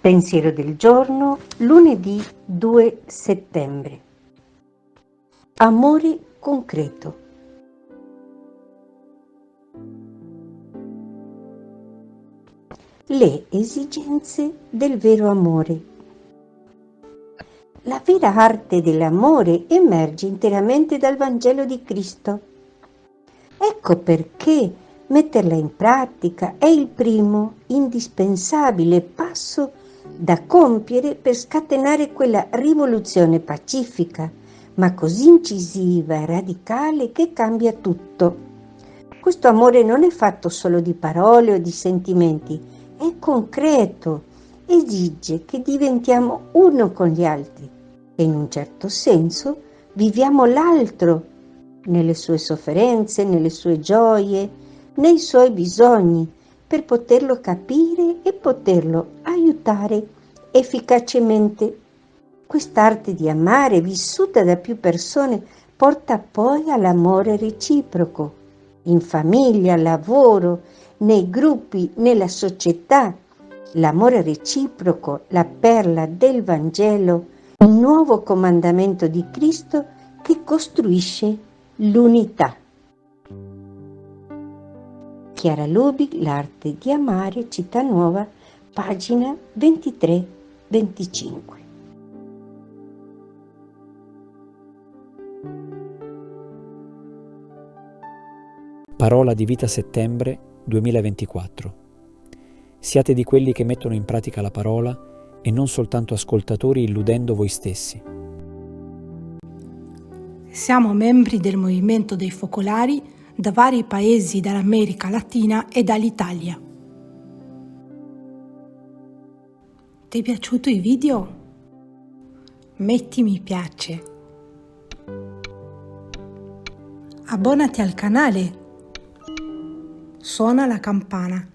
Pensiero del giorno, lunedì 2 settembre. Amore concreto. Le esigenze del vero amore. La vera arte dell'amore emerge interamente dal Vangelo di Cristo. Ecco perché metterla in pratica è il primo, indispensabile passo da compiere per scatenare quella rivoluzione pacifica, ma così incisiva e radicale che cambia tutto. Questo amore non è fatto solo di parole o di sentimenti, è concreto, esige che diventiamo uno con gli altri e in un certo senso viviamo l'altro nelle sue sofferenze, nelle sue gioie, nei suoi bisogni, per poterlo capire e poterlo aiutare efficacemente. Quest'arte di amare, vissuta da più persone, porta poi all'amore reciproco, in famiglia, al lavoro, nei gruppi, nella società. L'amore reciproco, la perla del Vangelo, un nuovo comandamento di Cristo che costruisce l'unità. Chiara Lubick, L'arte di amare, Città Nuova, pagina 23-25. Parola di Vita Settembre 2024. Siate di quelli che mettono in pratica la parola e non soltanto ascoltatori illudendo voi stessi. Siamo membri del movimento dei focolari da vari paesi dell'America Latina e dall'Italia. Ti è piaciuto il video? Metti mi piace. Abbonati al canale. Suona la campana.